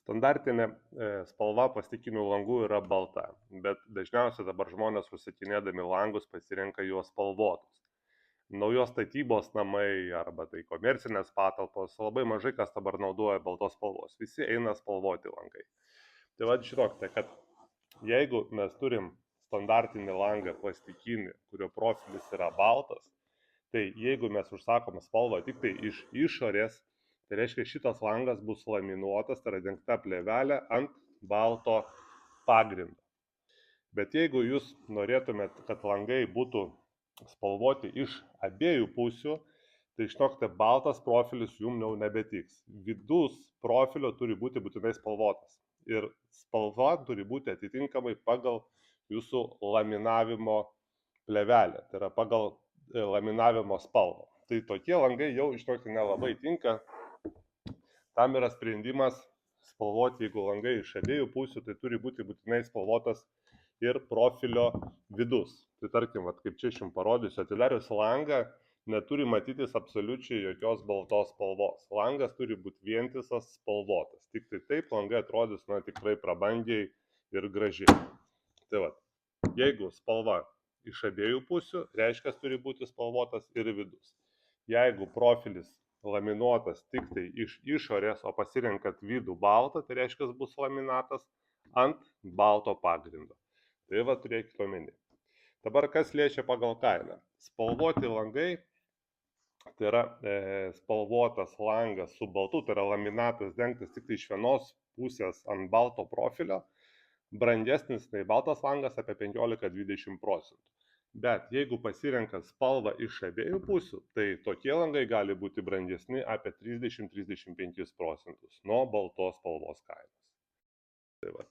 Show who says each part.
Speaker 1: Standartinė spalva plastikinių langų yra balta, bet dažniausiai dabar žmonės užsakinėdami langus pasirenka juos spalvotus. Naujos statybos namai arba tai komercinės patalpos, labai mažai kas dabar naudoja baltos spalvos, visi eina spalvoti langai. Tai vad žinokite, kad jeigu mes turim standartinį langą plastikinį, kurio profilis yra baltas, tai jeigu mes užsakom spalvą tik tai iš išorės, tai reiškia šitas langas bus laminuotas, tai yra dengta plėvelė ant balto pagrindo. Bet jeigu jūs norėtumėt, kad langai būtų spalvoti iš abiejų pusių, tai žinokite, baltas profilis jums jau nebetiks. Vidus profilio turi būti būtinai spalvotas. Ir spalva turi būti atitinkamai pagal jūsų laminavimo plėvelę, tai yra pagal laminavimo spalvą. Tai tokie langai jau žinokite nelabai tinka. Tam yra sprendimas spalvoti, jeigu langai iš abiejų pusių, tai turi būti būtinai spalvotas ir profilio vidus. Tai tarkim, kaip čia aš jums parodysiu, atidarius langą neturi matytis absoliučiai jokios baltos spalvos. Langas turi būti vientisas spalvotas. Tik tai taip langai atrodys tikrai prabangiai ir gražiai. Tai va, jeigu spalva iš abiejų pusių, reiškia, turi būti spalvotas ir vidus. Jeigu profilis laminuotas tik tai iš išorės, o pasirenkat vidų baltą, tai reiškia, bus laminatas ant balto pagrindo. Tai va, turėkite omeny. Dabar kas liečia pagal kainą. Spalvoti langai, tai yra spalvotas langas su baltu, tai yra laminatas dengtas tik tai iš vienos pusės ant balto profilio, brangesnis nei baltas langas apie 15–20%. Bet jeigu pasirenkat spalvą iš abiejų pusių, tai tokie langai gali būti brangesni apie 30–35% nuo baltos spalvos kainos. Tai va.